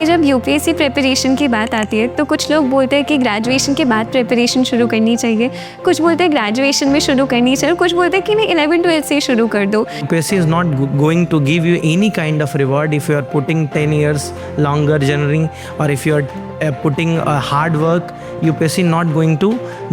जब UPSC preparation की बात आती है तो कुछ लोग बोलते हैं कि ग्रेजुएशन के बाद प्रिपरेशन शुरू करनी चाहिए, कुछ बोलते हैं ग्रेजुएशन में शुरू करनी चाहिए, कुछ बोलते हैं कि नहीं 11-12 से ही शुरू कर दो। UPSC is not going to give you any kind of reward if you are putting 10 years longer journey, or if you are putting hard work. UPSC not going to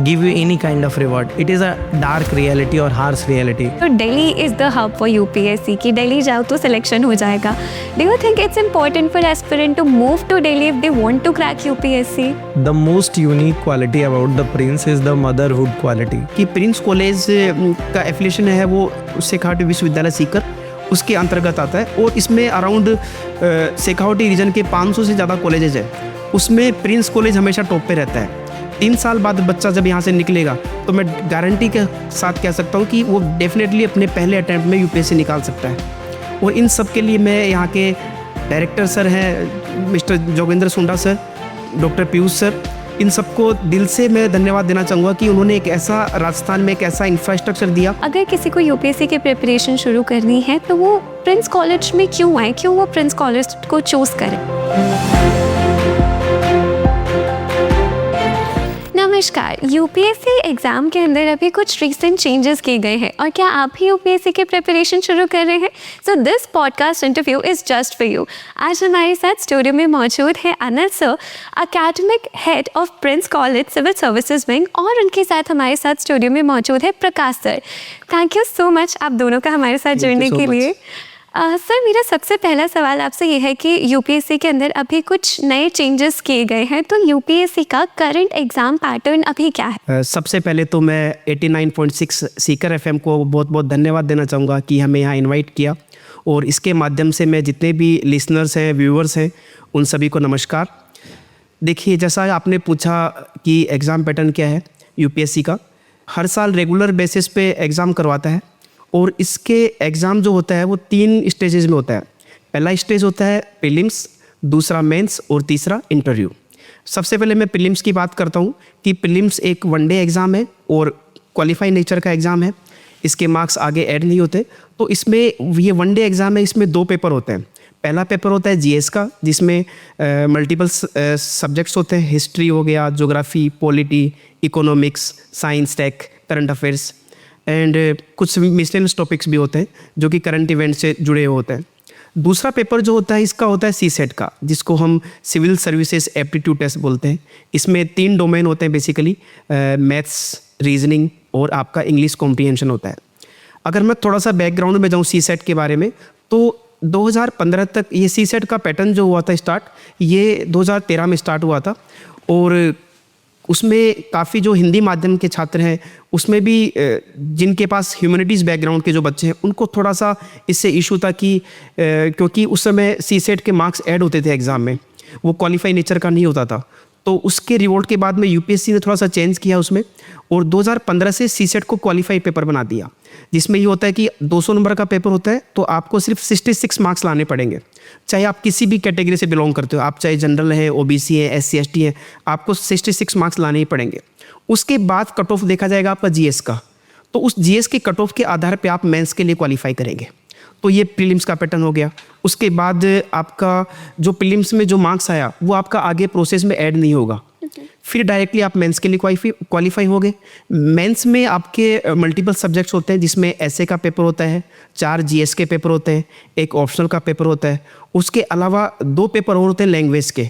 give you any kind of reward. It is a dark reality or harsh reality. तो Delhi is the hub for UPSC कि दिल्ली जाओ तो selection हो जाएगा। Do you think it's important for aspirant to move to Delhi if they want to crack UPSC? The most unique quality about the Prince is the motherhood quality. कि Prince college का affiliation है वो शेखावटी विश्वविद्यालय सीकर उसके अंतर्गत आता है, और इसमें अराउंड शेखावटी रीजन के 500 से ज़्यादा कॉलेजेज है। उसमें प्रिंस कॉलेज हमेशा टॉप पे रहता है। 3 साल बाद बच्चा जब यहाँ से निकलेगा तो मैं गारंटी के साथ कह सकता हूँ कि वो डेफिनेटली अपने पहले अटैम्प्ट में यूपीएससी निकाल सकता है। और इन सब के लिए मैं यहाँ के डायरेक्टर सर हैं मिस्टर जोगेंद्र सुंडा सर, डॉक्टर पीयूष सर, इन सबको दिल से मैं धन्यवाद देना चाहूँगा कि उन्होंने एक ऐसा राजस्थान में एक ऐसा इंफ्रास्ट्रक्चर दिया। अगर किसी को यूपीएससी की प्रिपरेशन शुरू करनी है तो वो प्रिंस कॉलेज में क्यों आए, क्यों वो प्रिंस कॉलेज को चूज़ करें? नमस्कार, यूपीएससी एग्ज़ाम के अंदर अभी कुछ रिसेंट चेंजेस किए गए हैं और क्या आप भी यूपीएससी की प्रिपरेशन शुरू कर रहे हैं? So this podcast interview is just for you. आज हमारे साथ स्टूडियो में मौजूद है Anil sir, academic head of Prince College civil services wing, और उनके साथ हमारे साथ स्टूडियो में मौजूद है Prakash sir. Thank you so much आप दोनों का हमारे साथ जुड़ने के लिए। सर, मेरा सबसे पहला सवाल आपसे ये है कि यूपीएससी के अंदर अभी कुछ नए चेंजेस किए गए हैं, तो यूपीएससी का करंट एग्ज़ाम पैटर्न अभी क्या है? सबसे पहले तो मैं 89.6 सीकर एफएम को बहुत बहुत धन्यवाद देना चाहूँगा कि हमें यहाँ इनवाइट किया, और इसके माध्यम से मैं जितने भी लिसनर्स हैं, व्यूअर्स हैं, उन सभी को नमस्कार। देखिए, जैसा आपने पूछा कि एग्ज़ाम पैटर्न क्या है यूपीएससी का, हर साल रेगुलर बेसिस पे एग्ज़ाम करवाता है, और इसके एग्ज़ाम जो होता है वो 3 स्टेजेस में होता है। पहला स्टेज होता है प्रीलिम्स, दूसरा मेंस और तीसरा इंटरव्यू। सबसे पहले मैं प्रीलिम्स की बात करता हूँ कि प्रीलिम्स एक वनडे एग्ज़ाम है और क्वालिफाई नेचर का एग्ज़ाम है। इसके मार्क्स आगे ऐड नहीं होते। तो इसमें ये वनडे एग्ज़ाम है, इसमें 2 पेपर होते हैं। पहला पेपर होता है जीएस का, जिसमें मल्टीपल सब्जेक्ट्स होते हैं, हिस्ट्री हो गया, geography, polity, economics, science, tech, current affairs and कुछ मिसलेनियस टॉपिक्स भी होते हैं जो कि करंट इवेंट से जुड़े हुए होते हैं। दूसरा पेपर जो होता है इसका होता है सीसेट का, जिसको हम सिविल सर्विसेज एप्टीट्यूड टेस्ट बोलते हैं। इसमें 3 डोमेन होते हैं बेसिकली, मैथ्स, रीजनिंग और आपका इंग्लिश कॉम्प्रीहेंशन होता है। अगर मैं थोड़ा सा बैकग्राउंड में जाऊँ सीसेट के बारे में, तो 2015 तक ये सीसेट का पैटर्न जो हुआ था स्टार्ट, ये 2013 में स्टार्ट हुआ था, और उसमें काफ़ी जो हिंदी माध्यम के छात्र हैं उसमें भी जिनके पास ह्यूमैनिटीज़ बैकग्राउंड के जो बच्चे हैं उनको थोड़ा सा इससे इशू था कि क्योंकि उस समय सीसेट के मार्क्स ऐड होते थे एग्ज़ाम में, वो क्वालिफाई नेचर का नहीं होता था। तो उसके रिवोल्ट के बाद में यूपीएससी ने थोड़ा सा चेंज किया उसमें, और 2015 से सीसेट को क्वालिफाई पेपर बना दिया, जिसमें ये होता है कि 200 नंबर का पेपर होता है, तो आपको सिर्फ 66 मार्क्स लाने पड़ेंगे। चाहे आप किसी भी कैटेगरी से बिलोंग करते हो, आप चाहे जनरल हैं, ओबीसी हैं, एससी एसटी हैं, आपको 66 मार्क्स लाने ही पड़ेंगे। उसके बाद कट ऑफ देखा जाएगा आपका जीएस का, तो उस जीएस के कट ऑफ के आधार पर आप मेंस के लिए क्वालिफाई करेंगे। तो ये प्रीलिम्स का पैटर्न हो गया। उसके बाद आपका जो प्रीलिम्स में जो मार्क्स आया वो आपका आगे प्रोसेस में ऐड नहीं होगा, फिर डायरेक्टली आप मेंस के लिए क्वालिफाई हो गए। मेंस में आपके मल्टीपल सब्जेक्ट्स होते हैं, जिसमें एसए का पेपर होता है, 4 जीएस के पेपर होते हैं, एक ऑप्शनल का पेपर होता है। उसके अलावा 2 पेपर और होते हैं लैंग्वेज के,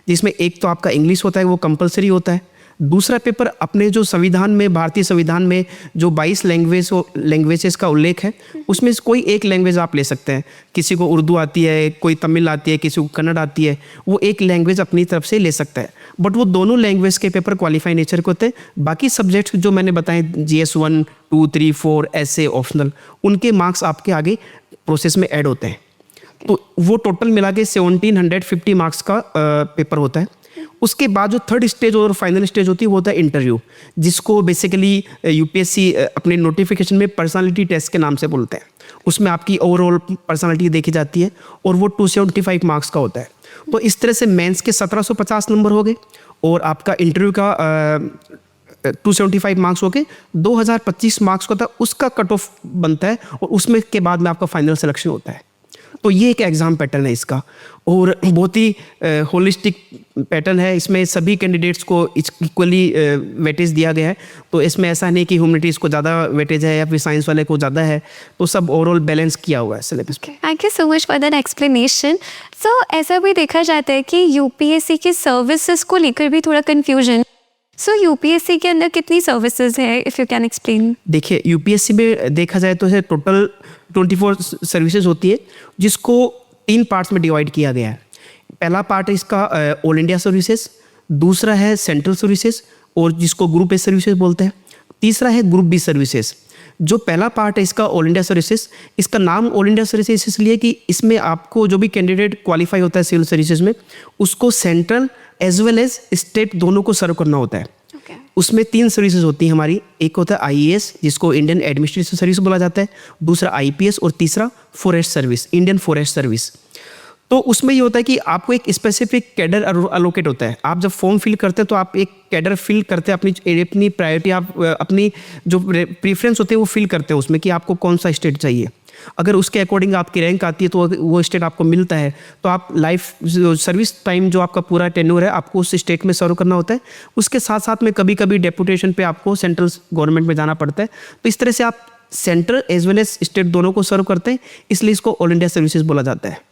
जिसमें एक तो आपका इंग्लिश होता है, वो कंपलसरी होता है। दूसरा पेपर अपने जो संविधान में, भारतीय संविधान में जो 22 लैंग्वेजेस का उल्लेख है, उसमें से कोई एक लैंग्वेज आप ले सकते हैं। किसी को उर्दू आती है, कोई तमिल आती है, किसी को कन्नड़ आती है, वो एक लैंग्वेज अपनी तरफ से ले सकता है। बट वो दोनों लैंग्वेज के पेपर क्वालिफाई नेचर के होते हैं। बाकी सब्जेक्ट्स जो मैंने बताए, जीएस 1, 2, 3, 4, एसए, ऑप्शनल, उनके मार्क्स आपके आगे प्रोसेस में ऐड होते हैं। तो वो टोटल मिला के 1750 मार्क्स का पेपर होता है। उसके बाद जो थर्ड स्टेज और फाइनल स्टेज होती है वो होता है इंटरव्यू, जिसको बेसिकली यूपीएससी अपने नोटिफिकेशन में पर्सनालिटी टेस्ट के नाम से बोलते हैं। उसमें आपकी ओवरऑल पर्सनालिटी देखी जाती है, और वो 275 मार्क्स का होता है। तो इस तरह से मेंस के 1750 नंबर हो गए, और आपका इंटरव्यू का 275 मार्क्स हो गए। 2025 मार्क्स का था, उसका कट ऑफ बनता है, और उसमें के बाद में आपका फाइनल सिलेक्शन होता है। तो ये एक एग्ज़ाम पैटर्न है इसका, और बहुत ही होलिस्टिक पैटर्न है। इसमें सभी कैंडिडेट्स को इक्वली वेटेज दिया गया है। तो इसमें ऐसा नहीं कि ह्यूमैनिटीज़ को ज़्यादा वेटेज है या फिर साइंस वाले को ज़्यादा है, तो सब ओवरऑल बैलेंस किया हुआ है सिलेबस में। Thank you so much for that explanation. So ऐसा भी देखा जाता है कि यूपीएससी की सर्विसेज को लेकर भी थोड़ा कन्फ्यूजन। सो यूपीएससी के अंदर कितनी सर्विसेज है, इफ़ यू कैन एक्सप्लेन? देखिए, यूपीएससी में देखा जाए तो टोटल 24 सर्विसेज होती है, जिसको 3 पार्ट्स में डिवाइड किया गया है। पहला पार्ट है इसका ऑल इंडिया सर्विसेज, दूसरा है सेंट्रल सर्विसेज और जिसको ग्रुप ए सर्विसेज बोलते हैं, तीसरा है ग्रुप बी सर्विसेज। जो पहला पार्ट है इसका ऑल इंडिया सर्विसेज, इसका नाम ऑल इंडिया सर्विसेज इसलिए कि इसमें आपको जो भी कैंडिडेट क्वालिफाई होता है सिविल सर्विसेज में, उसको central as well as state दोनों को सर्व करना होता है। उसमें 3 सर्विसेज होती हैं हमारी। एक होता है आईएएस, जिसको इंडियन एडमिनिस्ट्रेटिव सर्विस बोला जाता है, दूसरा आईपीएस और तीसरा forest service, Indian forest service. तो उसमें ये होता है कि आपको एक स्पेसिफिक कैडर अलोकेट होता है। आप जब फॉर्म फिल करते हैं तो आप एक कैडर फिल करते हैं, अपनी प्रायोरिटी, आप अपनी जो प्रीफरेंस होते हैं वो फिल करते हैं उसमें कि आपको कौन सा स्टेट चाहिए। अगर उसके अकॉर्डिंग आपकी रैंक आती है तो वो स्टेट आपको मिलता है, तो आप लाइफ सर्विस टाइम जो आपका पूरा टेन्योर है आपको उस स्टेट में सर्व करना होता है। उसके साथ साथ में कभी कभी डेपुटेशन पे आपको सेंट्रल गवर्नमेंट में जाना पड़ता है। तो इस तरह से आप central as well as state दोनों को सर्व करते हैं, इसलिए इसको ऑल इंडिया सर्विसेज बोला जाता है।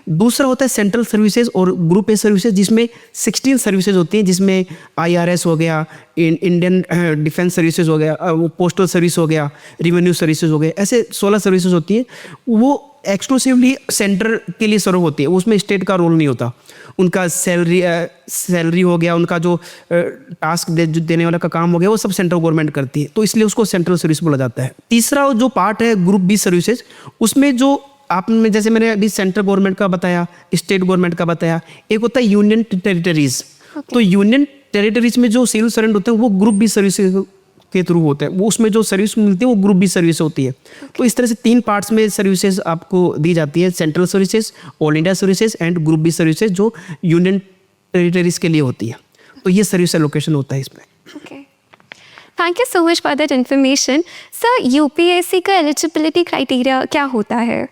दूसरा होता है सेंट्रल सर्विसेज और ग्रुप ए सर्विसेज, जिसमें 16 सर्विसेज होती हैं, जिसमें आईआरएस हो गया, इंडियन डिफेंस सर्विसेज हो गया, पोस्टल सर्विस हो गया, रेवेन्यू सर्विसेज हो गए, ऐसे 16 सर्विसेज होती हैं। वो एक्सक्लूसिवली सेंटर के लिए सर्व होती है, उसमें स्टेट का रोल नहीं होता। उनका सैलरी हो गया, उनका जो टास्क देने वाला का काम हो गया, वो सब सेंट्रल गवर्नमेंट करती है, तो इसलिए उसको सेंट्रल सर्विस बोला जाता है। तीसरा जो पार्ट है ग्रुप बी सर्विसेज, उसमें जो आपने जैसे मैंने अभी सेंट्रल गवर्नमेंट का बताया, स्टेट गवर्नमेंट का बताया, एक होता है यूनियन टेरिटरीज। तो यूनियन टेरिटरीज में जो सिविल सर्वेंट होते हैं वो ग्रुप बी सर्विस के थ्रू होते हैं, वो उसमें जो सर्विस मिलती है वो ग्रुप बी सर्विस होती है। तो इस तरह से 3 पार्ट्स में सर्विसेज आपको दी जाती है, central services, all India services and group B services, जो यूनियन टेरिटरीज के लिए होती है। तो ये सर्विस एलोकेशन होता है इसमें। Thank you so much for that information. Sir, UPSC का एलिजिबिलिटी क्राइटेरिया क्या होता है?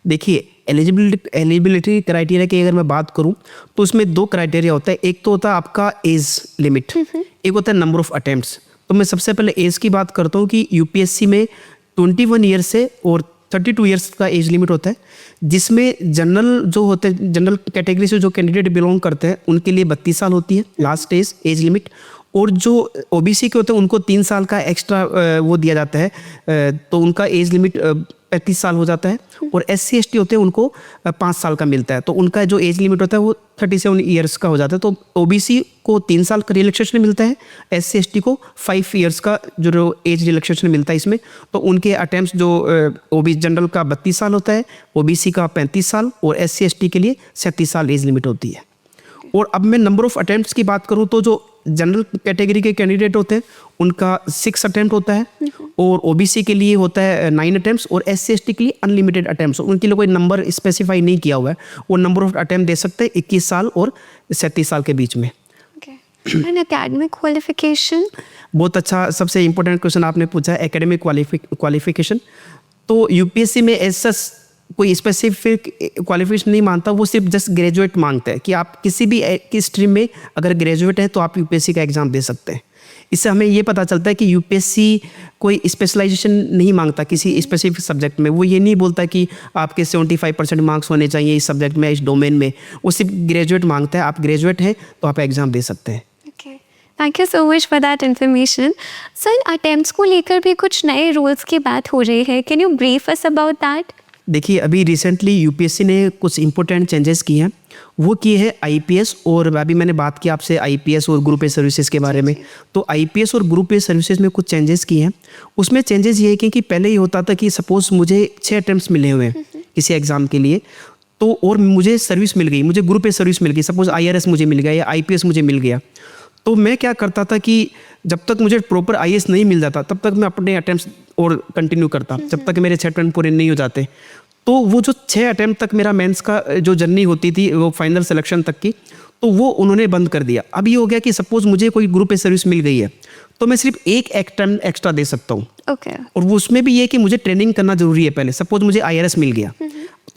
देखिए, एलिजिबिलिटी क्राइटेरिया की अगर मैं बात करूं तो उसमें 2 क्राइटेरिया होता है। एक तो होता है आपका एज लिमिट, एक होता है नंबर ऑफ अटेम्प्ट्स। तो मैं सबसे पहले एज की बात करता हूं कि यूपीएससी में 21 ईयर से और 32 ईयर्स का एज लिमिट होता है, जिसमें जनरल जो होते हैं, जनरल कैटेगरी से जो कैंडिडेट बिलोंग करते हैं उनके लिए 32 साल होती है लास्ट एज लिमिट, और जो ओबीसी के होते हैं उनको 3 साल का एक्स्ट्रा वो दिया जाता है, तो उनका एज लिमिट 35 साल हो जाता है। और SC ST होते हैं उनको 5 साल का मिलता है, तो उनका जो एज लिमिट होता है वो 37 ईयर्स का हो जाता है। तो ओबीसी को 3 साल का रिलैक्सेशन मिलता है, SC ST को 5 ईयर्स का जो एज रिलैक्सेशन मिलता है इसमें। तो उनके अटेम्प्ट जो ओबीसी जनरल का 32 साल होता है, ओबीसी का 35 साल और SC ST के लिए 37 साल एज लिमिट होती है। और अब मैं नंबर ऑफ अटेम्प्ट्स की बात करूं तो जो जनरल कैटेगरी के कैंडिडेट होते हैं उनका 6 अटेम्प्ट होता है, और ओबीसी के लिए होता है 9 अटेम्प्ट्स, और SC ST के लिए अनलिमिटेड अटेम्प्ट्स। उनके लिए कोई नंबर स्पेसिफाई नहीं किया हुआ है, वो नंबर ऑफ अटेम्प्ट दे सकते हैं 21 साल और 37 साल के बीच में। And academic qualification? बहुत अच्छा, सबसे इंपॉर्टेंट क्वेश्चन आपने पूछा है, एकेडमिक क्वालिफिकेशन। तो यूपीएससी में ऐसा कोई स्पेसिफिक क्वालिफिकेशन नहीं मानता, वो सिर्फ जस्ट ग्रेजुएट मांगता है कि आप किसी भी स्ट्रीम में अगर ग्रेजुएट हैं तो आप यूपीएससी का एग्ज़ाम दे सकते हैं। इससे हमें ये पता चलता है कि यूपीएससी कोई स्पेशलाइजेशन नहीं मांगता किसी स्पेसिफिक सब्जेक्ट में। वो ये नहीं बोलता कि आपके 75% मार्क्स होने चाहिए इस सब्जेक्ट में, इस डोमेन में। वो सिर्फ ग्रेजुएट मांगता है, आप ग्रेजुएट हैं तो आप एग्ज़ाम दे सकते हैं। Thank you so much for that information. Sir, attempts को लेकर भी कुछ नए रूल्स की बात हो रही है, can you brief us about that? देखिए, अभी रिसेंटली यूपीएससी ने कुछ इंपॉर्टेंट चेंजेस किए हैं। वो किए हैं आईपीएस, और अभी मैंने बात की आपसे आईपीएस और ग्रुप ए सर्विसेज के बारे में। तो आईपीएस और ग्रुप ए सर्विसेज में कुछ चेंजेस किए हैं। उसमें चेंजेस ये है कि पहले ये होता था कि सपोज मुझे 6 अटेम्प्ट्स मिले हुए हैं किसी एग्ज़ाम के लिए, तो और मुझे सर्विस मिल गई, मुझे ग्रुप ए सर्विस मिल गई, सपोज आईआरएस मुझे मिल गया या आईपीएस मुझे मिल गया, तो मैं क्या करता था कि जब तक मुझे प्रॉपर आईएएस नहीं मिल जाता तब तक मैं अपने अटेम्प्ट्स और कंटिन्यू करता, जब तक मेरे 6 अटेम्प्ट पूरे नहीं हो जाते। तो वो जो 6 अटेम्प्ट तक मेरा मेंस का जो जर्नी होती थी वो फाइनल सिलेक्शन तक की, तो वो उन्होंने बंद कर दिया। अब ये हो गया कि सपोज मुझे कोई ग्रुप ए सर्विस मिल गई है तो मैं सिर्फ 1 अटेम्प्ट एक्स्ट्रा दे सकता हूँ। ओके। और वो उसमें भी ये कि मुझे ट्रेनिंग करना जरूरी है पहले। सपोज मुझे आईआरएस मिल गया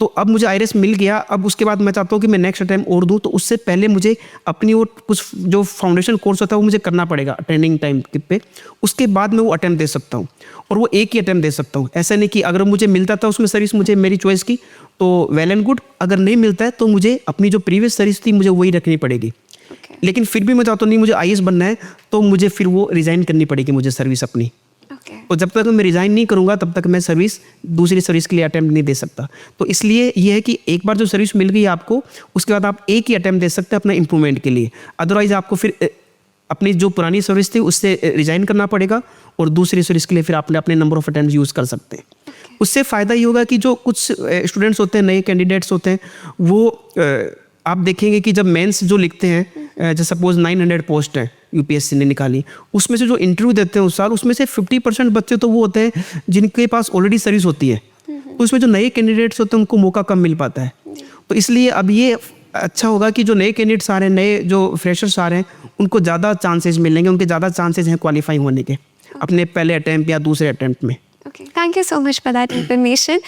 तो अब मुझे आईरेस मिल गया, अब उसके बाद मैं चाहता हूँ कि मैं नेक्स्ट अटैम्प्ट और दूँ, तो उससे पहले मुझे अपनी वो कुछ जो फाउंडेशन कोर्स होता है वो मुझे करना पड़ेगा ट्रेनिंग टाइम पे, उसके बाद मैं वो अटैम्प्ट दे सकता हूँ, और वो एक ही अटैम्प्ट दे सकता हूँ। ऐसा नहीं कि अगर मुझे मिलता था उसमें सर्विस मुझे मेरी चॉइस की तो वेल एंड गुड, अगर नहीं मिलता है तो मुझे अपनी जो प्रीवियस सर्विस थी मुझे वही रखनी पड़ेगी। लेकिन फिर भी मैं चाहता हूँ नहीं मुझे आईएएस बनना है, तो मुझे फिर वो रिज़ाइन करनी पड़ेगी मुझे सर्विस अपनी। और जब तक मैं रिज़ाइन नहीं करूँगा तब तक मैं सर्विस दूसरी सर्विस के लिए अटैम्प्ट नहीं दे सकता। तो इसलिए ये है कि एक बार जो सर्विस मिल गई आपको, उसके बाद आप एक ही अटैम्प्ट दे सकते हैं अपना इम्प्रूवमेंट के लिए। अदरवाइज आपको फिर अपनी जो पुरानी सर्विस थी उससे रिज़ाइन करना पड़ेगा और दूसरी सर्विस के लिए फिर आपने अपने नंबर ऑफ अटैम्प्ट यूज़ कर सकते हैं। उससे फ़ायदा ये होगा कि जो कुछ स्टूडेंट्स होते हैं, नए कैंडिडेट्स होते हैं, वो आप देखेंगे कि जब मेंस जो लिखते हैं, जैसे सपोज 900 पोस्ट है यूपीएससी ने निकाली, उसमें से जो इंटरव्यू देते हैं उस साल, उसमें से 50% बच्चे तो वो होते हैं जिनके पास ऑलरेडी सर्विस होती है। तो उसमें जो नए कैंडिडेट्स होते हैं उनको मौका कम मिल पाता है। तो इसलिए अब ये अच्छा होगा कि जो नए कैंडिडेट्स आ रहे हैं, नए जो फ्रेशर्स आ रहे हैं, उनको ज़्यादा चांसेस मिलेंगे, उनके ज़्यादा चांसेस हैं क्वालिफाई होने के अपने पहले अटैम्प्ट या दूसरे अटैम्प्ट में। Okay, thank you so much for that information.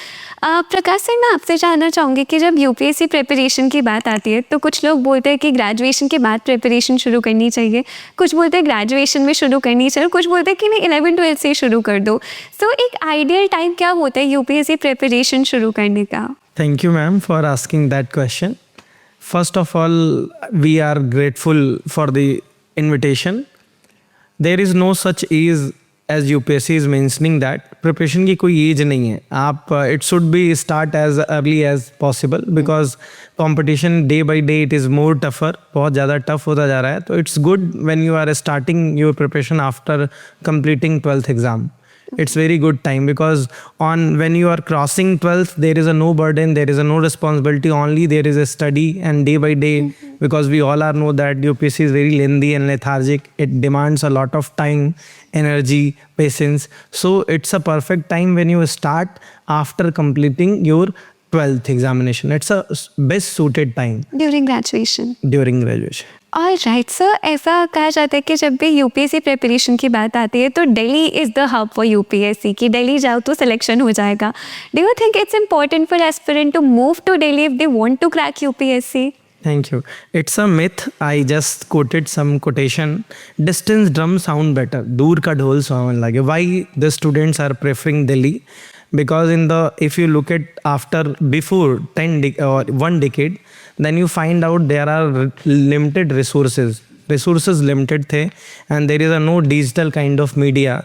Prakash sir, मैं आपसे जानना चाहूँगी कि जब यूपीएससी प्रिपरेशन की बात आती है तो कुछ लोग बोलते हैं कि ग्रेजुएशन के बाद प्रिपरेशन शुरू करनी चाहिए, कुछ बोलते हैं ग्रेजुएशन में शुरू करनी चाहिए, कुछ बोलते हैं कि नहीं 11-12 से शुरू कर दो। सो एक आइडियल टाइम क्या होता है यूपीएससी प्रिपरेशन शुरू करने का? Thank you, ma'am, for asking that question. First of all, we are grateful for the invitation. There is no such age as UPSC is mentioning that preparation की कोई as नहीं है। आप it should be start as early as possible because competition day by day it is more tougher, बहुत ज़्यादा tough होता जा रहा है। तो it's good when you are starting your preparation after completing 12th exam. It's very good time because when you are crossing 12th, there is a no burden, there is a no responsibility, only there is a study, and day by day, because we all are know that UPSC is very lengthy and lethargic. It demands a lot of time, energy, patience. So it's a perfect time when you start after completing your 12th examination. It's a best suited time during graduation. during graduation. और right sir, ऐसा कहा जाता है कि जब भी UPSC preparation की बात आती है तो Delhi is the hub for UPSC, कि दिल्ली जाओ तो सिलेक्शन हो जाएगा। Do you think it's important for aspirant to move to Delhi if they want to crack UPSC? Thank you. It's a myth. I just quoted some quotation. Distance drum sound better. दूर का ढोल सुहावन लगे. Why the students are preferring Delhi? Because if you look at after before 1 decade, then you find out there are limited resources limited थे, and there is no digital kind of media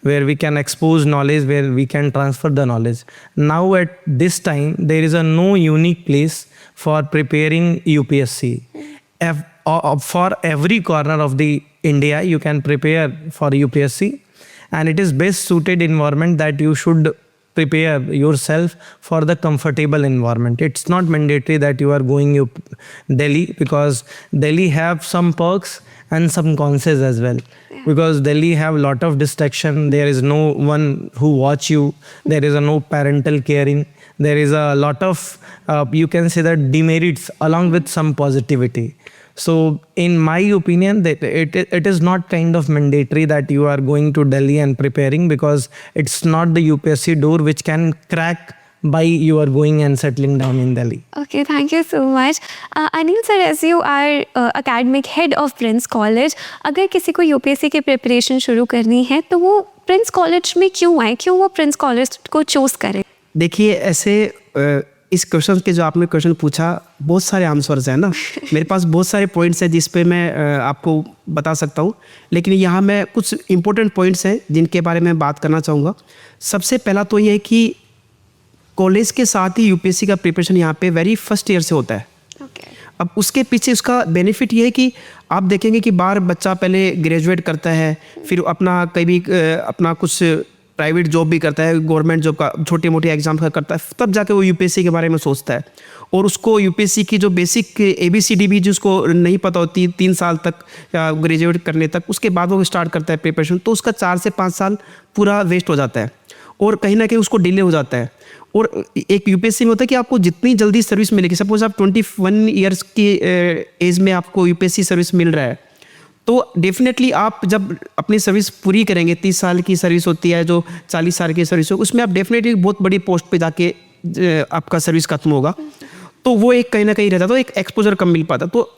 where we can expose knowledge, where we can transfer the knowledge. Now at this time there is no unique place for preparing UPSC. For every corner of the India you can prepare for UPSC, and it is best suited environment that you should prepare yourself for the comfortable environment. It's not mandatory that you are going Delhi, because Delhi have some perks and some cons as well. Because Delhi have lot of distraction, there is no one who watch you, there is no parental caring, there is a lot of you can say that demerits along with some positivity. So in my opinion, that it is not kind of mandatory that you are going to Delhi and preparing, because it's not the UPSC door which can crack by you are going and settling down in Delhi. Okay, thank you so much. Anil sir, as you are academic head of Prince College, अगर किसी को UPSC की preparation शुरू करनी है तो वो Prince college में क्यों आए, क्यों वो प्रिंस कॉलेज को चूज़ करें? देखिए, ऐसे इस क्वेश्चन के जो आपने क्वेश्चन पूछा, बहुत सारे आंसर्स हैं ना। मेरे पास बहुत सारे पॉइंट्स हैं जिस पे मैं आपको बता सकता हूँ, लेकिन यहाँ मैं कुछ इंपॉर्टेंट पॉइंट्स हैं जिनके बारे में बात करना चाहूँगा। सबसे पहला तो ये है कि कॉलेज के साथ ही यूपीएससी का प्रिपरेशन यहाँ पे वेरी फर्स्ट ईयर से होता है। अब उसके पीछे उसका बेनिफिट ये है कि आप देखेंगे कि बाहर बच्चा पहले ग्रेजुएट करता है, फिर अपना कभी अपना कुछ प्राइवेट जॉब भी करता है, गवर्नमेंट जॉब का छोटे मोटे एग्जाम का करता है, तब जाके वो यूपीएससी के बारे में सोचता है। और उसको यूपीएससी की जो बेसिक ABCD भी जिसको नहीं पता होती 3 साल तक या ग्रेजुएट करने तक, उसके बाद वो स्टार्ट करता है प्रिपरेशन, तो उसका 4 से 5 साल पूरा वेस्ट हो जाता है और कहीं ना कहीं उसको डिले हो जाता है। और एक यूपीएससी में होता है कि आपको जितनी जल्दी सर्विस मिलेगी, सपोज आप 21 ईयर्स की एज में आपको यूपीएससी सर्विस मिल रहा है, तो डेफिनेटली आप जब अपनी सर्विस पूरी करेंगे, 30 साल की सर्विस होती है, जो 40 साल की सर्विस हो, उसमें आप डेफिनेटली बहुत बड़ी पोस्ट पे जाके आपका सर्विस खत्म होगा, तो वो एक कहीं ना कहीं रहता, तो एक एक्सपोजर कम मिल पाता। तो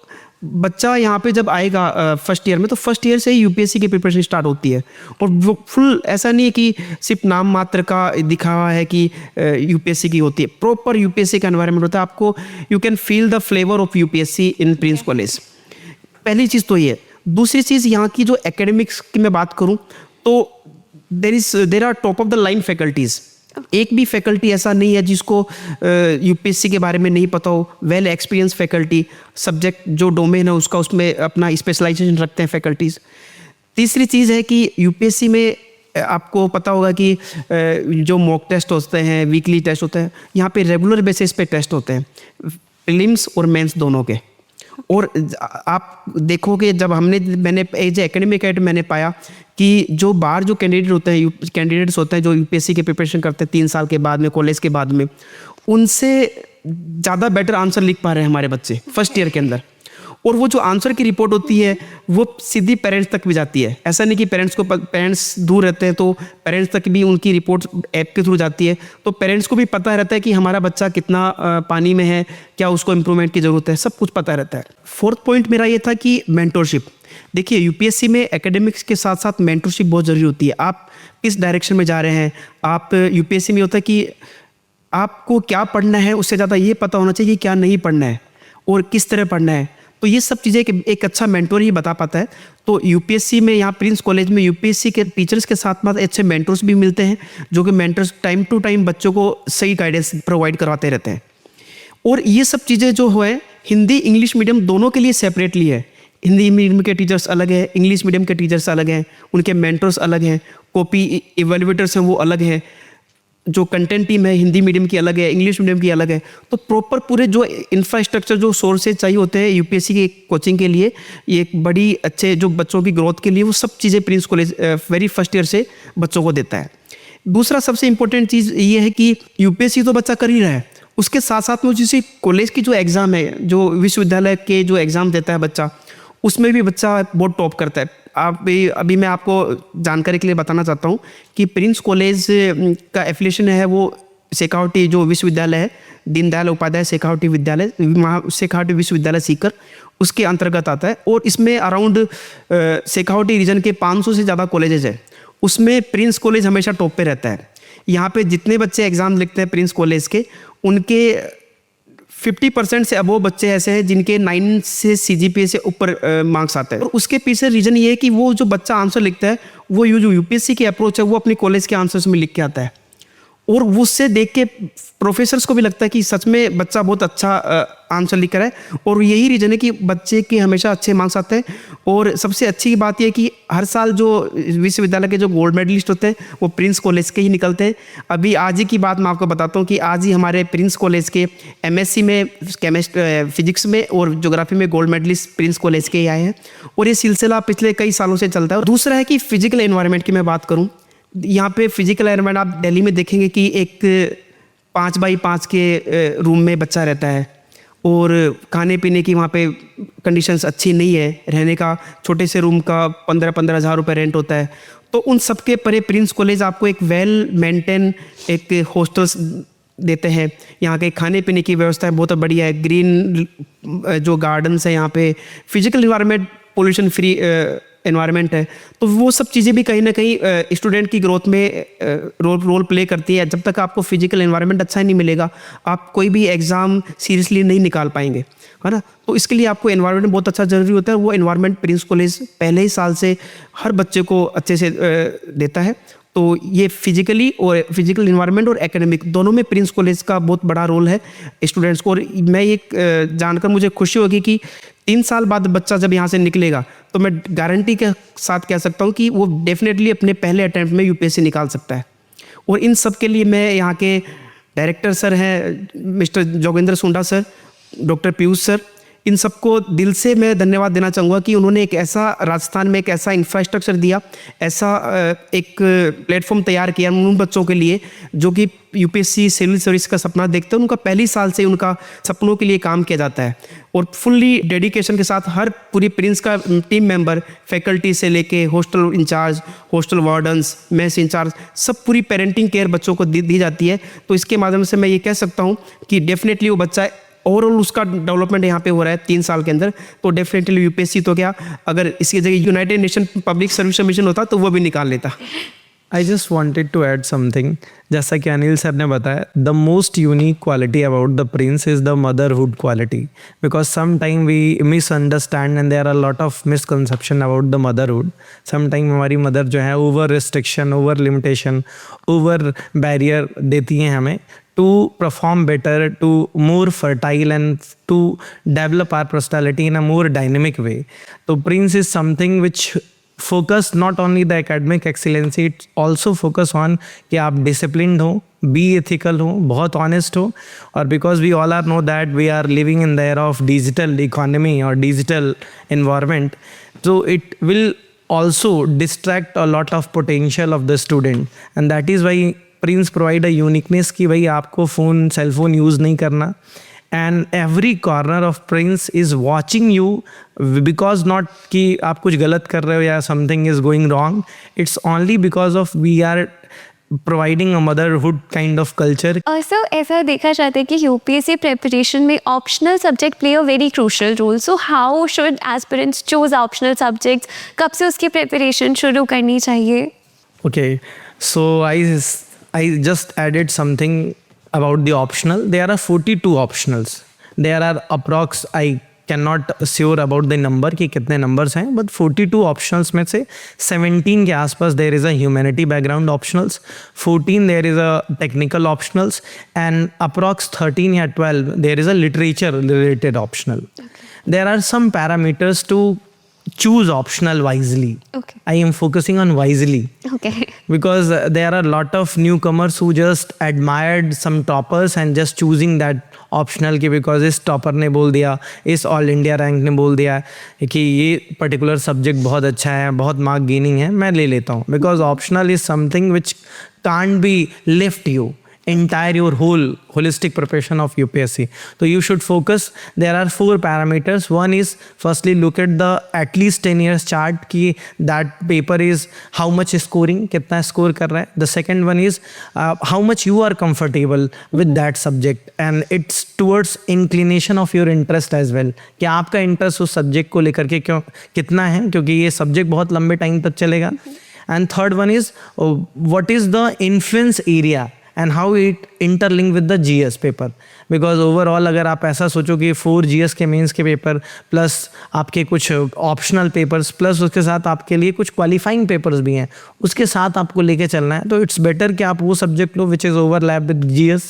बच्चा यहाँ पे जब आएगा फर्स्ट ईयर में, तो फर्स्ट ईयर से ही यूपीएससी की प्रिपरेशन स्टार्ट होती है। और वो फुल ऐसा नहीं है कि सिर्फ नाम मात्र का दिखा हुआ है कि यूपीएससी की होती है, प्रॉपर यूपीएससी का एनवायरनमेंट होता है। आपको you can feel the flavour of UPSC in Prince college. पहली चीज़ तो ये। दूसरी चीज़, यहाँ की जो एकेडमिक्स की मैं बात करूँ तो there are top of the line faculties. एक भी फैकल्टी ऐसा नहीं है जिसको यूपीएससी के बारे में नहीं पता हो। वेल एक्सपीरियंस फैकल्टी, सब्जेक्ट जो डोमेन है उसका, उसमें अपना स्पेशलाइजेशन रखते हैं फैकल्टीज़। तीसरी चीज़ है कि यूपीएससी में आपको पता होगा कि जो मॉक टेस्ट होते हैं, वीकली टेस्ट होते हैं, यहाँ पे रेगुलर बेसिस पे टेस्ट होते हैं, प्रीलिम्स और मेंस दोनों के। और आप देखोगे, जब मैंने एज एकेडमिक हेड मैंने पाया कि जो बाहर जो कैंडिडेट्स होते हैं जो यूपीएससी की प्रिपरेशन करते हैं 3 साल के बाद में, कॉलेज के बाद में, उनसे ज़्यादा बेटर आंसर लिख पा रहे हैं हमारे बच्चे फर्स्ट ईयर के अंदर। और वो जो आंसर की रिपोर्ट होती है वो सीधी पेरेंट्स तक भी जाती है। ऐसा नहीं कि पेरेंट्स दूर रहते हैं तो पेरेंट्स तक भी उनकी रिपोर्ट ऐप के थ्रू जाती है, तो पेरेंट्स को भी पता रहता है कि हमारा बच्चा कितना पानी में है, क्या उसको इम्प्रूवमेंट की ज़रूरत है, सब कुछ पता रहता है। फोर्थ पॉइंट मेरा ये था कि मेंटरशिप। देखिए, यूपीएससी में एकेडमिक्स के साथ साथ मेंटरशिप बहुत ज़रूरी होती है। आप किस डायरेक्शन में जा रहे हैं, आप यूपीएससी में होता है कि आपको क्या पढ़ना है, उससे ज़्यादा ये पता होना चाहिए कि क्या नहीं पढ़ना है और किस तरह पढ़ना है। तो ये सब चीज़ें एक अच्छा मेंटर ही बता पाता है। तो यूपीएससी में, यहाँ प्रिंस कॉलेज में यूपीएससी के टीचर्स के साथ साथ अच्छे मेंटर्स भी मिलते हैं, जो कि मेंटर्स टाइम टू टाइम बच्चों को सही गाइडेंस प्रोवाइड करवाते रहते हैं। और ये सब चीज़ें जो है हिंदी इंग्लिश मीडियम दोनों के लिए सेपरेटली है। हिंदी मीडियम के टीचर्स अलग हैं, इंग्लिश मीडियम के टीचर्स अलग हैं, उनके मेंटर्स अलग हैं, कॉपी इवेल्युएटर्स हैं वो अलग हैं, जो कंटेंट टीम है हिंदी मीडियम की अलग है, इंग्लिश मीडियम की अलग है। तो प्रॉपर पूरे जो इंफ्रास्ट्रक्चर, जो सोर्सेज चाहिए होते हैं यूपीएससी की कोचिंग के लिए, ये एक बड़ी अच्छे जो बच्चों की ग्रोथ के लिए, वो सब चीज़ें Prince college vary first year से बच्चों को देता है। दूसरा सबसे इंपॉर्टेंट चीज़ ये है कि यूपीएससी तो बच्चा कर ही रहा है, उसके साथ साथ में जैसे कॉलेज की जो एग्ज़ाम है, जो विश्वविद्यालय के जो एग्ज़ाम देता है बच्चा, उसमें भी बच्चा बहुत टॉप करता है। अभी मैं आपको जानकारी के लिए बताना चाहता हूँ कि प्रिंस कॉलेज का एफिलिएशन है वो शेखावटी जो विश्वविद्यालय है, दीनदयाल उपाध्याय शेखावटी शेखावटी विश्वविद्यालय सीकर, उसके अंतर्गत आता है। और इसमें अराउंड शेखावटी रीजन के 500 से ज़्यादा कॉलेजेस है, उसमें प्रिंस कॉलेज हमेशा टॉप पे रहता है। यहाँ पे जितने बच्चे एग्ज़ाम लिखते हैं प्रिंस कॉलेज के, उनके 50% से अबोव बच्चे ऐसे हैं जिनके 9 से सीजीपीए से ऊपर मार्क्स आते हैं। और उसके पीछे रीज़न ये है कि वो जो बच्चा आंसर लिखता है, वो जो यूपीएससी की अप्रोच है वो अपनी कॉलेज के आंसर्स में लिख के आता है। और उससे देख के प्रोफेसर्स को भी लगता है कि सच में बच्चा बहुत अच्छा आंसर लिख रहा है। और यही रीज़न है कि बच्चे के हमेशा अच्छे मार्क्स आते हैं। और सबसे अच्छी बात यह है कि हर साल जो विश्वविद्यालय के जो गोल्ड मेडलिस्ट होते हैं वो प्रिंस कॉलेज के ही निकलते हैं। अभी आज ही की बात मैं आपको बताता हूँ कि आज ही हमारे प्रिंस कॉलेज के एमएससी में फिजिक्स में और ज्योग्राफी में गोल्ड मेडलिस्ट प्रिंस कॉलेज के ही आए हैं। और ये सिलसिला पिछले कई सालों से चलता है। और दूसरा है कि फिजिकल एनवायरनमेंट की मैं बात करूँ, यहाँ पे फिजिकल एनवायरनमेंट आप दिल्ली में देखेंगे कि एक 5x5 के रूम में बच्चा रहता है, और खाने पीने की वहाँ पे कंडीशंस अच्छी नहीं है, रहने का छोटे से रूम का 15-15 हज़ार रुपये रेंट होता है। तो उन सब के परे प्रिंस कॉलेज आपको एक वेल मेंटेन एक हॉस्टल्स देते हैं। यहाँ के खाने पीने की व्यवस्था बहुत बढ़िया है, ग्रीन जो गार्डन्स है यहाँ पे, physical environment pollution free environment है। तो वो सब चीज़ें भी कहीं ना कहीं स्टूडेंट की ग्रोथ में रोल प्ले करती है। जब तक आपको फिजिकल एनवायरनमेंट अच्छा नहीं मिलेगा, आप कोई भी एग्ज़ाम सीरियसली नहीं निकाल पाएंगे, है ना। तो इसके लिए आपको एनवायरनमेंट बहुत अच्छा ज़रूरी होता है। वो एनवायरनमेंट प्रिंस कॉलेज पहले ही साल से हर बच्चे को अच्छे से देता है। तो ये फिजिकल इन्वायरमेंट और एकेडमिक दोनों में प्रिंस कॉलेज का बहुत बड़ा रोल है स्टूडेंट्स को। और मैं ये जानकर मुझे खुशी होगी कि 3 साल बाद बच्चा जब यहाँ से निकलेगा तो मैं गारंटी के साथ कह सकता हूँ कि वो डेफिनेटली अपने पहले अटैम्प्ट में यूपीएससी निकाल सकता है। और इन सब के लिए मैं यहाँ के डायरेक्टर सर हैं मिस्टर जोगेंद्र सुंडा सर, डॉक्टर पीयूष सर, इन सबको दिल से मैं धन्यवाद देना चाहूँगा कि उन्होंने एक ऐसा राजस्थान में एक ऐसा इंफ्रास्ट्रक्चर दिया, ऐसा एक प्लेटफॉर्म तैयार किया उन बच्चों के लिए जो कि यूपीएससी सिविल सर्विस का सपना देखते हैं। उनका पहली साल से उनका सपनों के लिए काम किया जाता है और फुल्ली डेडिकेशन के साथ हर पूरी प्रिंस का टीम मेंबर, फैकल्टी से लेके hostel incharge, hostel wardens, mess incharge, सब पूरी पेरेंटिंग केयर बच्चों को दी जाती है। तो इसके माध्यम से मैं ये कह सकता हूँ कि डेफिनेटली वो बच्चा ओवरऑल उसका डेवलपमेंट यहाँ पे हो रहा है 3 साल के अंदर। तो डेफिनेटली यूपीएससी तो क्या, अगर इसकी जगह United Nation public service mission होता तो वो भी निकाल लेता। I just wanted to add something. जैसा कि अनिल सर ने बताया, the most unique quality about the Prince is the motherhood quality, because some time we misunderstand and there are lot of misconception about the motherhood. Some time हमारी mother जो है over restriction, over limitation, over barrier देती हैं हमें to perform better, to more fertile and to develop our personality in a more dynamic way. So Prince is something which focus not only the academic excellence, it also focus on कि आप disciplined हो, be ethical हो, बहुत honest हो, और because we all are know that we are living in the era of digital economy or digital environment, so it will also distract a lot of potential of the student, and that is why Prince provide a uniqueness कि भाई आपको phone, cellphone use नहीं करना, and every corner of Prince is watching you, because not कि आप कुछ गलत कर रहे हो या something is going wrong, it's only because of we are providing a motherhood kind of culture. Sir ऐसा देखा जाता है कि यूपीएससी प्रिपरेशन में optional subject play a very crucial role. So how should aspirants choose optional subjects? कब से उसकी preparation शुरू करनी चाहिए? Okay, so I just added something about the optional. There are 42 optionals. There are approx, I cannot sure about the number कि कितने numbers हैं, but 42 optionals में से 17 के आसपास there is a humanity background optionals, 14 there is a technical optionals, and approx 13 या 12 there is a literature related optional. There are some parameters to choose optional wisely. Okay. I am focusing on wisely. Okay. Because there are a lot of newcomers who just admired some toppers and just choosing that optional कि because इस topper ने बोल दिया, इस all India rank ने बोल दिया कि ये पर्टिकुलर सब्जेक्ट बहुत अच्छा है, बहुत मार्क गेनिंग है, मैं ले लेता हूँ। Because optional is something which can't be lift you entire your whole holistic preparation of UPSC. So you should focus. There are 4 parameters. One is firstly look at the at least 10 years chart कि that paper is how much scoring, कितना score कर रहा है. The second one is how much you are comfortable with that subject, and it's towards inclination of your interest as well. कि आपका interest उस subject को लेकर के क्यों कितना है, क्योंकि ये subject बहुत लंबे time तक चलेगा. And third one is what is the influence area and how it interlink with the GS paper. Because overall अगर आप ऐसा सोचो कि 4 GS के मेंस के पेपर प्लस आपके कुछ ऑप्शनल पेपर्स प्लस उसके साथ आपके लिए कुछ क्वालिफाइंग पेपर्स भी हैं, उसके साथ आपको लेके चलना है, तो इट्स बेटर कि आप वो subject low which is overlap with GS.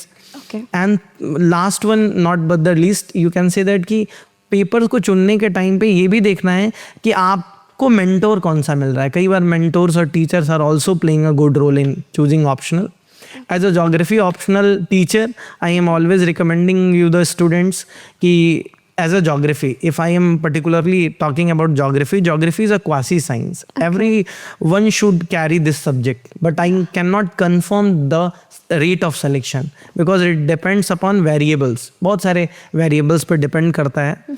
And last one not but the least, you can say that कि पेपर्स को चुनने के टाइम पे ये भी देखना है कि आपको मेंटोर कौन सा मिल रहा है. कई बार मेंटोर्स और teachers are also playing a good role in choosing optional. As a geography optional teacher, I am always recommending you the students कि as a geography, if I am particularly talking about geography is a quasi science. Okay. Everyone should carry this subject, but I cannot confirm the rate of selection because it depends upon variables. बहुत सारे variables पर depend करता है.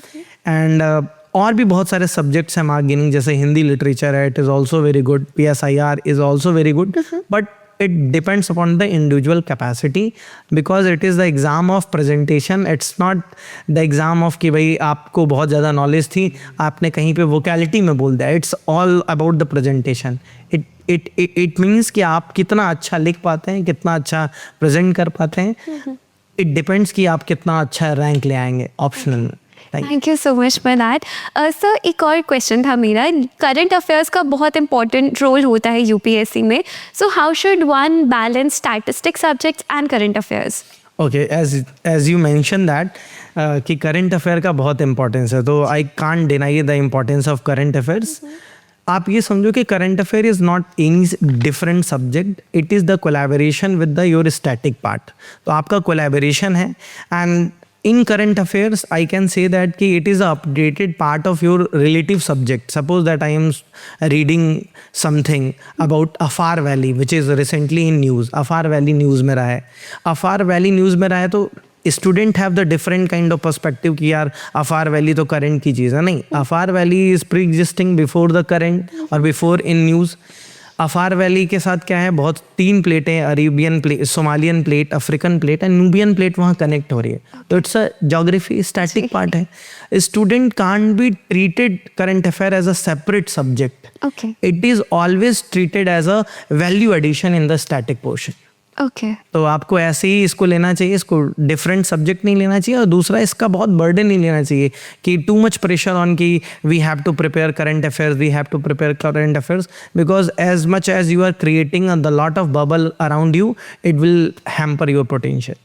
And और भी बहुत सारे subjects हैं मार्क गेनिंग, जैसे हिंदी लिटरेचर है, it is also very good, PSIR is also very good, but it depends upon the individual capacity because it is the exam of presentation. It's not the exam of कि भाई आपको बहुत ज़्यादा knowledge थी, आपने कहीं पे वोकैलिटी में बोल दिया. It's all about the presentation. It means कि आप कितना अच्छा लिख पाते हैं, कितना अच्छा प्रेजेंट कर पाते हैं. It depends कि आप कितना अच्छा रैंक ले आएंगे ऑप्शनल में. Thank you so much for that. Sir एक और क्वेश्चन था मेरा. करंट अफेयर्स का बहुत इंपॉर्टेंट रोल होता है यूपीएससी में. So how should one balance statistics subjects and current affairs? Okay, as you mention that कि करंट अफेयर का बहुत इंपॉर्टेंस है, तो I can't deny the importance of current affairs. आप ये समझो कि current affair is not any different subject, it is the collaboration with the your static part. तो आपका कोलैबोरेशन है, and in current affairs, I can say that कि it is a updated part of your relative subject. Suppose that I am reading something about Afar Valley, which is recently in news. Afar Valley news में रहा है. Afar Valley news में रहा है तो student have the different kind of perspective कि यार अफार valley तो करंट की चीज़ है. नहीं, Afar valley is pre existing before the current और before in news. Afar valley के साथ क्या है, बहुत 3 प्लेटें, Arabian plate, Somalian plate, African plate and Nubian plate वहाँ कनेक्ट हो रही है. तो it's a geography static part है. Student can't be treated current affair as a separate subject. Okay. It is always treated as a value addition in the static portion. Okay. तो आपको ऐसे ही इसको लेना चाहिए, इसको डिफरेंट सब्जेक्ट नहीं लेना चाहिए. और दूसरा, इसका बहुत बर्डन नहीं लेना चाहिए कि टू मच प्रेशर ऑन कि we have to prepare current affairs, we have to prepare current affairs, because as much as you are creating the lot of bubble around you, it will hamper your potential.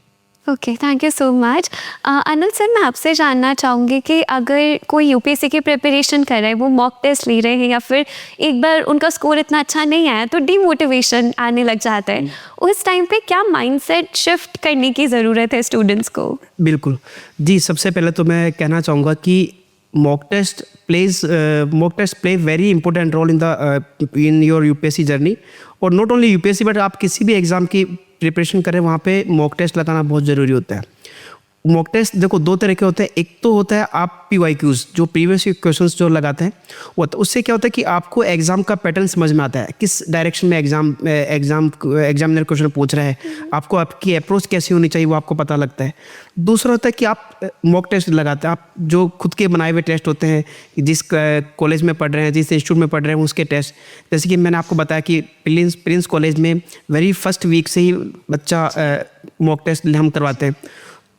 Okay, thank you so much. Anil sir, मैं आपसे जानना चाहूँगी कि अगर कोई UPSC की preparation कर रहा है, वो मॉक टेस्ट ले रहे हैं या फिर एक बार उनका स्कोर इतना अच्छा नहीं आया तो डीमोटिवेशन आने लग जाता है, उस टाइम पे क्या माइंडसेट शिफ्ट करने की ज़रूरत है स्टूडेंट्स को? बिल्कुल जी. सबसे पहले तो मैं कहना चाहूँगा कि mock test play very important role in your UPSC journey. और नॉट ओनली यूपीएससी बट आप किसी भी एग्ज़ाम की प्रिपरेशन करें, वहाँ पे मॉक टेस्ट लगाना बहुत ज़रूरी होता है. मॉक टेस्ट देखो 2 तरह के होते हैं. एक तो होता है आप PYQs, जो प्रीवियस क्वेश्चंस जो लगाते हैं, वो उससे क्या होता है कि आपको एग्जाम का पैटर्न समझ में आता है, किस डायरेक्शन में एग्जामिनर क्वेश्चन पूछ रहा है, आपको आपकी अप्रोच कैसी होनी चाहिए वो आपको पता लगता है. दूसरा होता है कि आप मॉक टेस्ट लगाते हैं, आप जो खुद के बनाए हुए टेस्ट होते हैं, जिस कॉलेज में पढ़ रहे हैं, जिस इंस्टीट्यूट में पढ़ रहे हैं, उसके टेस्ट. जैसे कि मैंने आपको बताया कि प्रिंस कॉलेज में वेरी फर्स्ट वीक से ही बच्चा मॉक टेस्ट हम करवाते हैं,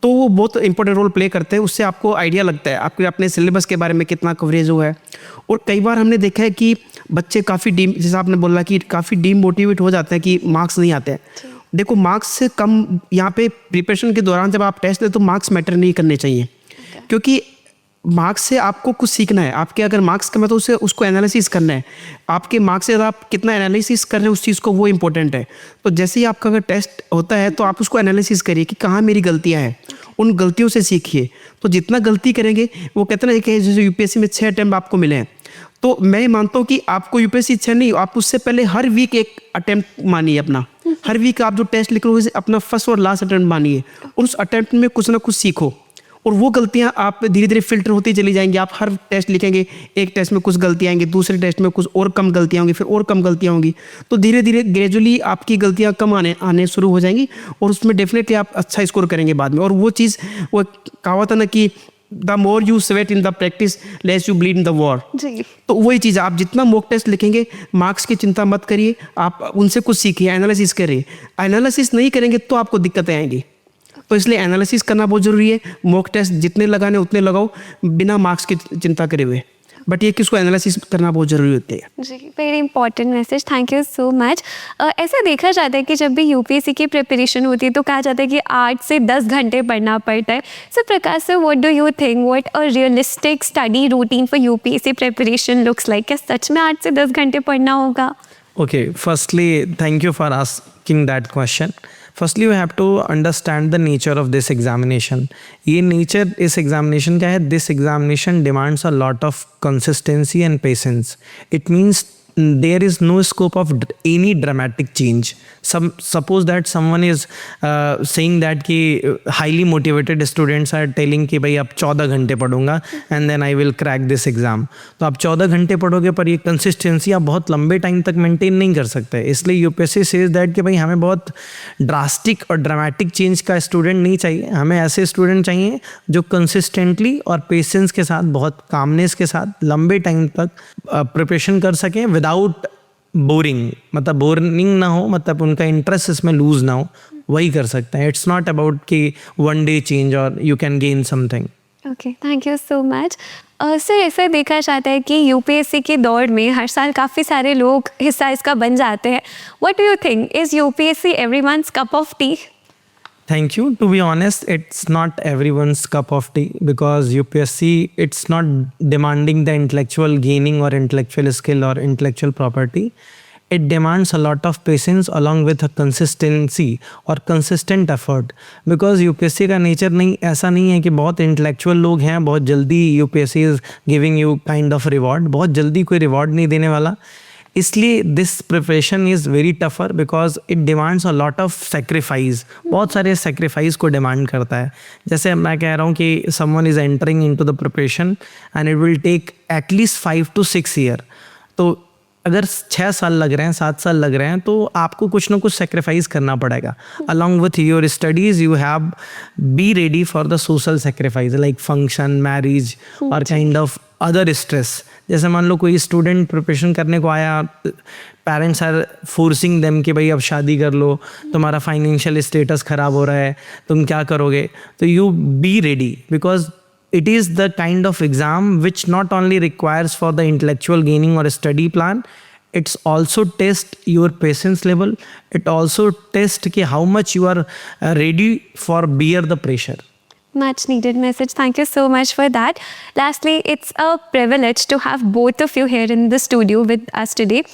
तो वो बहुत इंपॉर्टेंट रोल प्ले करते हैं. उससे आपको आइडिया लगता है आपके अपने सिलेबस के बारे में कितना कवरेज हुआ है. और कई बार हमने देखा है कि बच्चे काफ़ी जैसे आपने बोला कि काफ़ी डीमोटिवेट हो जाते हैं कि मार्क्स नहीं आते हैं. देखो, मार्क्स से कम यहाँ पे प्रिपरेशन के दौरान जब आप टेस्ट लें तो मार्क्स मैटर नहीं करने चाहिए, क्योंकि मार्क्स से आपको कुछ सीखना है. आपके अगर मार्क्स कम है तो उसको एनालिसिस करना है. आपके मार्क्स से आप कितना एनालिसिस कर रहे हैं उस चीज़ को, वो इंपॉर्टेंट है. तो जैसे ही आपका अगर टेस्ट होता है तो आप उसको एनालिसिस करिए कि कहाँ मेरी गलतियाँ हैं, उन गलतियों से सीखिए. तो जितना गलती करेंगे, वो कहते हैं कि जैसे यूपीएससी में 6 अटैम्प्ट आपको मिले हैं, तो मैं मानता हूँ कि आपको यूपीएससी 6 नहीं, आप उससे पहले हर वीक एक अटैम्प्ट मानिए अपना. हर वीक आप जो टेस्ट लिख रहे हो अपना फर्स्ट और लास्ट अटैम्प्ट मानिए, और उस अटैम्प्ट में कुछ ना कुछ सीखो. और वो गलतियां आप धीरे धीरे फिल्टर होती चली जाएंगी. आप हर टेस्ट लिखेंगे, एक टेस्ट में कुछ गलतियां आएंगी, दूसरे टेस्ट में कुछ और कम गलतियां होंगी, फिर और कम गलतियां होंगी. तो धीरे धीरे ग्रेजुअली आपकी गलतियां कम आने शुरू हो जाएंगी, और उसमें डेफिनेटली आप अच्छा स्कोर करेंगे बाद में. और वो चीज़, वो कहावत है ना कि the more you sweat in the practice less you bleed in the war. तो वही चीज़, आप जितना मॉक टेस्ट लिखेंगे, मार्क्स की चिंता मत करिए, आप उनसे कुछ सीखिए, एनालिसिस करिए. एनालिसिस नहीं करेंगे तो आपको दिक्कतें आएंगी. तो इसलिए एनालिसिस करना बहुत ज़रूरी है. मॉक टेस्ट जितने लगाने उतने लगाओ, बिना मार्क्स की चिंता करे हुए. बट ये किसको एनालिसिस करना बहुत ज़रूरी होती है. जी, very important message, thank you so much. ऐसा देखा जाता है कि जब भी यूपीएससी की प्रिपरेशन होती है तो कहा जाता है कि 8 से 10 घंटे पढ़ना पड़ता है. So Prakash sir, what do you think, what a realistic study routine for UPSC preparation looks like? क्या सच में 8 से 10 घंटे पढ़ना होगा? Okay, firstly, thank you for asking that question. Firstly, you have to understand the nature of this examination. ये nature इस examination का है. This examination demands a lot of consistency and patience. It means there is no scope of any dramatic change. Suppose that someone is saying that कि highly motivated students are telling कि भाई अब 14 घंटे पढ़ूंगा and then I will crack this exam. तो आप 14 घंटे पढ़ोगे पर ये कंसिस्टेंसी आप बहुत लंबे टाइम तक मेंटेन नहीं कर सकते. इसलिए यूपीएससी सेज दैट कि भाई हमें बहुत ड्रास्टिक और ड्रामेटिक चेंज का स्टूडेंट नहीं चाहिए. हमें ऐसे स्टूडेंट चाहिए जो कंसिस्टेंटली और पेशेंस के साथ, बहुत कामनेस के साथ लंबे टाइम तक प्रिपरेशन कर सकें विदाउट बोरिंग. मतलब बोरिंग ना हो, मतलब उनका इंटरेस्ट इसमें लूज ना हो, वही कर सकते हैं. इट्स नॉट अबाउट कि वन डे चेंज और you can gain something. Okay, thank you so much. Sir, ऐसा देखा जाता है कि यूपीएससी के दौर में हर साल काफ़ी सारे लोग हिस्सा इसका बन जाते हैं. What do you think, is UPSC everyone's cup of T? Thank you. To be honest, it's not everyone's cup of tea because UPSC, it's not demanding the intellectual gaining or intellectual skill or intellectual property. it demands a lot of patience along with a consistency और consistent effort, because UPSC का nature नहीं ऐसा नहीं है कि बहुत intellectual लोग हैं, बहुत जल्दी UPSC is giving you kind of reward, बहुत जल्दी कोई रिवॉर्ड नहीं देने वाला. इसलिए this preparation is very tougher because it demands a lot of sacrifice, बहुत सारे सेक्रीफाइस को डिमांड करता है. जैसे मैं कह रहा हूँ कि someone is entering into the preparation and it will take at least 5 to 6 years. तो अगर 6 साल लग रहे हैं, 7 साल लग रहे हैं, तो आपको कुछ ना कुछ सेक्रीफाइस करना पड़ेगा. Along with your studies you have be ready for the social sacrifice like function, marriage और काइंड ऑफ अदर स्ट्रेस. जैसे मान लो कोई स्टूडेंट प्रिपरेशन करने को आया, पेरेंट्स आर फोर्सिंग देम कि भाई अब शादी कर लो, तुम्हारा फाइनेंशियल स्टेटस ख़राब हो रहा है, तुम क्या करोगे. तो you be ready because it is the kind of exam which not only requires for the intellectual gaining or study plan, it's also test your patience level. It also test कि how much you are ready for bear the pressure. Much needed message. Thank you so much for that. Lastly, it's a privilege to have both of you here in the studio with us today.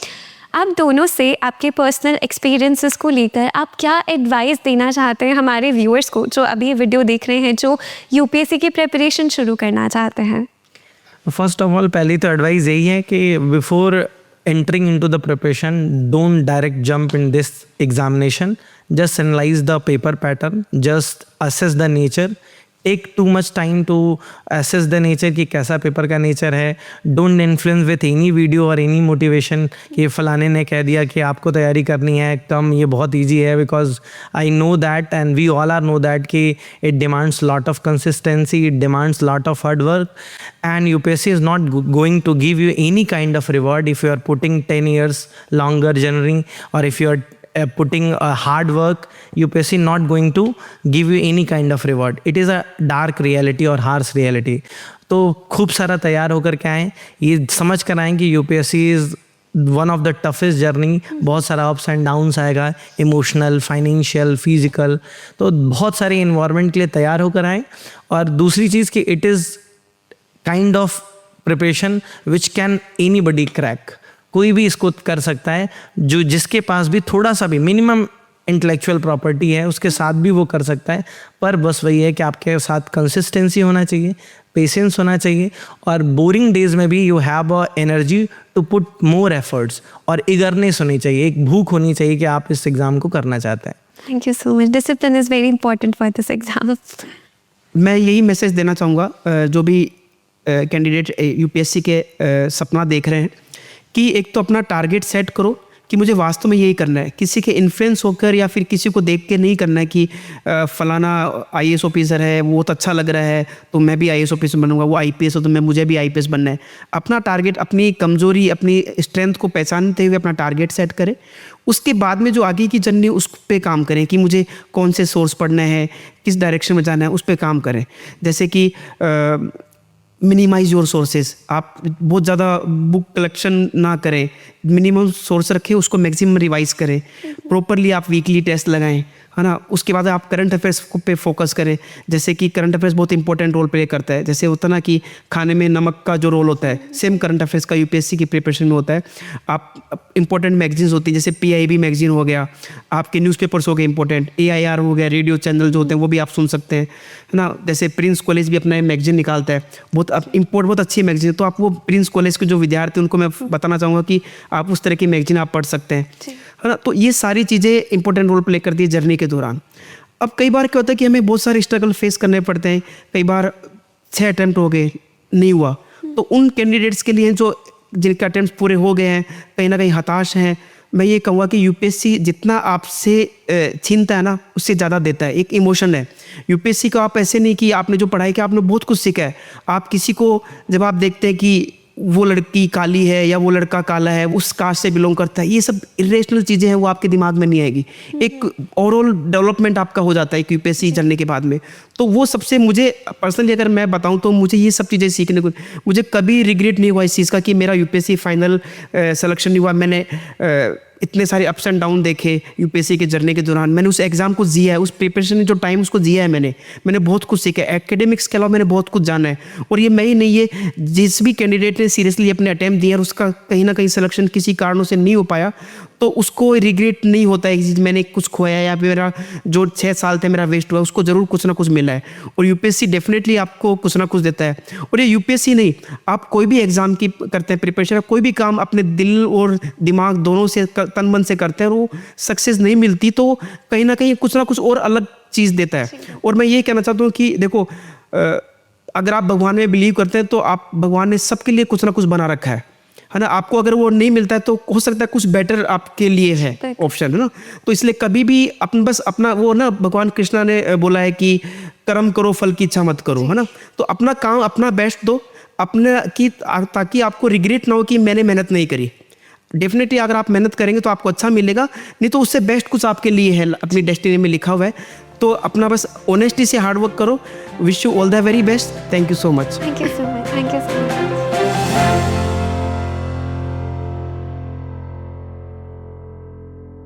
आप दोनों से आपके personal experiences को लेकर आप क्या advice देना चाहते हैं हमारे व्यूअर्स को जो अभी वीडियो देख रहे हैं, जो यूपीएससी की प्रिपरेशन शुरू करना चाहते हैं? फर्स्ट ऑफ ऑल पहली तो एडवाइस यही है कि before entering into the preparation don't direct jump in this examination. Just analyse the paper pattern, just assess the nature. Take too much time to assess the nature कि कैसा paper का nature है. Don't influence with any video और any motivation कि फलाने ने कह दिया कि आपको तैयारी करनी है कम, ये बहुत ईजी है. Because I know that and we all are know that कि it demands lot of consistency, it demands lot of hard work and UPSC is not going to give you any kind of reward if you are putting 10 years longer journeying, or if you are putting a hard work. UPSC not going to give you any kind of reward. It is a dark reality और harsh reality. तो खूब सारा तैयार होकर के आएँ, ये समझ कर आएँ कि UPSC is one of the toughest journey. बहुत सारा अप्स एंड डाउन्स आएगा, इमोशनल, फाइनेंशियल, फिजिकल. तो बहुत सारे इन्वायरमेंट के लिए तैयार होकर आएँ. और दूसरी चीज़ कि it is kind of preparation which can anybody crack. कोई भी इसको कर सकता है, जो जिसके पास भी थोड़ा सा भी मिनिमम इंटेलेक्चुअल प्रॉपर्टी है उसके साथ भी वो कर सकता है. पर बस वही है कि आपके साथ कंसिस्टेंसी होना चाहिए, पेशेंस होना चाहिए, और बोरिंग डेज में भी you have a energy to put more efforts, और ईगरनेस होनी चाहिए, एक भूख होनी चाहिए कि आप इस एग्ज़ाम को करना चाहते हैं. Thank you so much. Discipline is very important for this exam. मैं यही मैसेज देना चाहूँगा जो भी कैंडिडेट यूपीएससी के सपना देख रहे हैं कि एक तो अपना टारगेट सेट करो कि मुझे वास्तव में यही करना है. किसी के इन्फ्लुएंस होकर या फिर किसी को देख के नहीं करना है कि फलाना आईएएस ऑफिसर है, वो बहुत अच्छा लग रहा है तो मैं भी आईएएस ऑफिसर बनूंगा, वो आईपीएस हो तो मैं मुझे भी आईपीएस बनना है. अपना टारगेट, अपनी कमज़ोरी, अपनी स्ट्रेंथ को पहचानते हुए अपना टारगेट सेट करें. उसके बाद में जो आगे की जर्नी उस पर काम करें कि मुझे कौन से सोर्स पढ़ना है, किस डायरेक्शन में जाना है, उस पर काम करें. जैसे कि मिनिमाइज योर सोर्सेज. आप बहुत ज़्यादा बुक कलेक्शन ना करें, मिनिमम सोर्स रखें, उसको मैक्सिमम रिवाइज करें. प्रॉपरली आप वीकली टेस्ट लगाएं, है ना. उसके बाद आप करंट अफेयर्स पे फोकस करें. जैसे कि करंट अफेयर्स बहुत इंपॉर्टेंट रोल प्ले करता है. जैसे होता ना कि खाने में नमक का जो रोल होता है, सेम करंट अफेयर्स का यूपीएससी की प्रिपरेशन में होता है. आप इंपॉर्टेंट मैगजीन्स होती है, जैसे PIB मैगजीन हो गया, आपके न्यूज़पेपर्स हो गए इंपॉर्टेंट, AIR हो गया, रेडियो चैनल जो होते हैं वो भी आप सुन सकते हैं, है ना. जैसे प्रिंस कॉलेज भी अपना मैगजीन निकालता है, बहुत अच्छी मैगजीन. तो आप वो प्रिंस कॉलेज के जो विद्यार्थी उनको मैं बताना चाहूँगा कि आप उस तरह की मैगजीन आप पढ़ सकते हैं, है ना. तो ये सारी चीज़ें इंपॉर्टेंट रोल प्ले करती है जर्नी के दौरान. अब कई बार क्या होता है कि हमें बहुत सारे स्ट्रगल फेस करने पड़ते हैं. कई बार 6 अटैम्प्ट हो गए, नहीं हुआ, तो उन कैंडिडेट्स के लिए जो जिनके अटैम्प्ट पूरे हो गए हैं, कहीं ना कहीं हताश हैं, मैं ये कहूँगा कि यूपीएससी जितना आपसे छीनता है ना, उससे ज़्यादा देता है. एक इमोशन है यूपीएससी का. आप ऐसे नहीं कि आपने जो पढ़ाई किया आपने बहुत कुछ सीखा है. आप किसी को जब आप देखते हैं कि वो लड़की काली है या वो लड़का काला है, उस कास्ट से बिलोंग करता है, ये सब इरेशनल चीज़ें हैं, वो आपके दिमाग में नहीं आएगी. एक ओवरऑल डेवलपमेंट आपका हो जाता है एक यूपीएससी चलने के बाद में. तो वो सबसे मुझे पर्सनली अगर मैं बताऊं तो मुझे ये सब चीज़ें सीखने को, मुझे कभी रिग्रेट नहीं हुआ इस चीज़ का कि मेरा यूपीएससी फाइनल सिलेक्शन नहीं हुआ. मैंने इतने सारे अप्स एंड डाउन देखे यूपीएससी के जर्नी के दौरान. मैंने उस एग्ज़ाम को जिया है, उस प्रिपरेशन में जो टाइम उसको जिया है मैंने बहुत कुछ सीखा है. एकेडमिक्स के अलावा मैंने बहुत कुछ जाना है. और ये मैं ही नहीं, ये जिस भी कैंडिडेट ने सीरियसली अपने अटैम्प्ट दिए और उसका कहीं ना कहीं सिलेक्शन किसी कारणों से नहीं हो पाया, तो उसको रिग्रेट नहीं होता है कि मैंने कुछ खोया या मेरा जो 6 साल थे मेरा वेस्ट हुआ, उसको ज़रूर कुछ ना कुछ मिला है। और यूपीएससी डेफिनेटली आपको कुछ ना कुछ देता है। और ये यूपीएससी नहीं, आप कोई भी एग्ज़ाम की करते हैं प्रिपरेशन, कोई भी काम अपने दिल और दिमाग दोनों से तन मन से करते हैं और वो सक्सेस नहीं मिलती तो कहीं ना कुछ और अलग चीज़ देता है। और मैं ये कहना चाहता हूँ कि देखो, अगर आप भगवान में बिलीव करते हैं तो आप, भगवान ने सबके लिए कुछ ना कुछ बना रखा है ना। आपको अगर वो नहीं मिलता है तो हो सकता है कुछ बेटर आपके लिए है ऑप्शन, है ना। तो इसलिए कभी भी बस अपना वो ना, भगवान कृष्णा ने बोला है कि कर्म करो फल की इच्छा मत करो, है ना। तो अपना काम अपना बेस्ट दो अपने की, ताकि आपको रिग्रेट ना हो कि मैंने मेहनत नहीं करी। डेफिनेटली अगर आप मेहनत करेंगे तो आपको अच्छा मिलेगा, नहीं तो उससे बेस्ट कुछ आपके लिए है, अपनी डेस्टिनी में लिखा हुआ है। तो अपना बस ऑनेस्टी से हार्ड वर्क करो। Wish you all the very best. Thank you so much. Thank you so much.